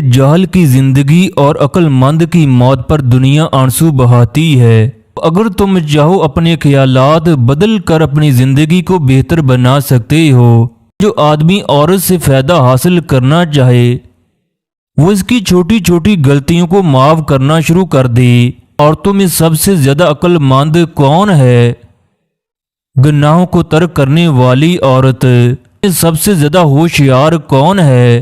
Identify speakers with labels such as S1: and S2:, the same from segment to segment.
S1: جاہل کی زندگی اور عقل مند کی موت پر دنیا آنسو بہاتی ہے۔ اگر تم چاہو اپنے خیالات بدل کر اپنی زندگی کو بہتر بنا سکتے ہو۔ جو آدمی عورت سے فائدہ حاصل کرنا چاہے وہ اس کی چھوٹی چھوٹی غلطیوں کو معاف کرنا شروع کر دے۔ عورتوں میں سب سے زیادہ عقل مند کون ہے؟ گناہوں کو ترک کرنے والی عورت۔ سب سے زیادہ ہوشیار کون ہے؟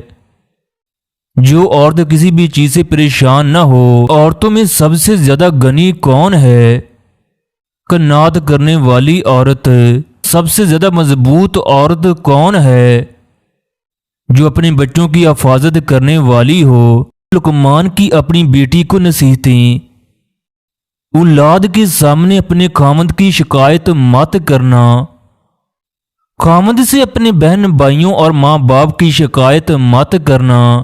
S1: جو عورت کسی بھی چیز سے پریشان نہ ہو۔ عورتوں میں سب سے زیادہ غنی کون ہے؟ قناعت کرنے والی عورت۔ سب سے زیادہ مضبوط عورت کون ہے؟ جو اپنے بچوں کی حفاظت کرنے والی ہو۔ لقمان کی اپنی بیٹی کو نصیحتیں۔ اولاد کے سامنے اپنے خامند کی شکایت مت کرنا۔ خامند سے اپنے بہن بھائیوں اور ماں باپ کی شکایت مت کرنا۔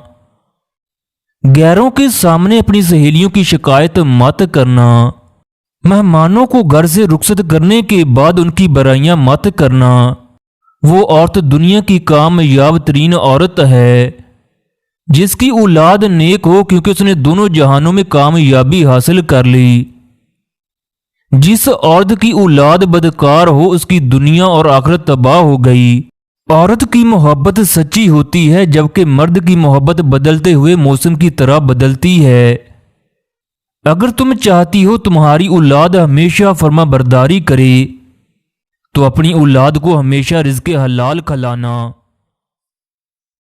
S1: غیروں کے سامنے اپنی سہیلیوں کی شکایت مت کرنا۔ مہمانوں کو گھر سے رخصت کرنے کے بعد ان کی برائیاں مت کرنا۔ وہ عورت دنیا کی کامیاب ترین عورت ہے جس کی اولاد نیک ہو، کیونکہ اس نے دونوں جہانوں میں کامیابی حاصل کر لی۔ جس عورت کی اولاد بدکار ہو اس کی دنیا اور آخرت تباہ ہو گئی۔ عورت کی محبت سچی ہوتی ہے جبکہ مرد کی محبت بدلتے ہوئے موسم کی طرح بدلتی ہے۔ اگر تم چاہتی ہو تمہاری اولاد ہمیشہ فرما برداری کرے تو اپنی اولاد کو ہمیشہ رزق حلال کھلانا۔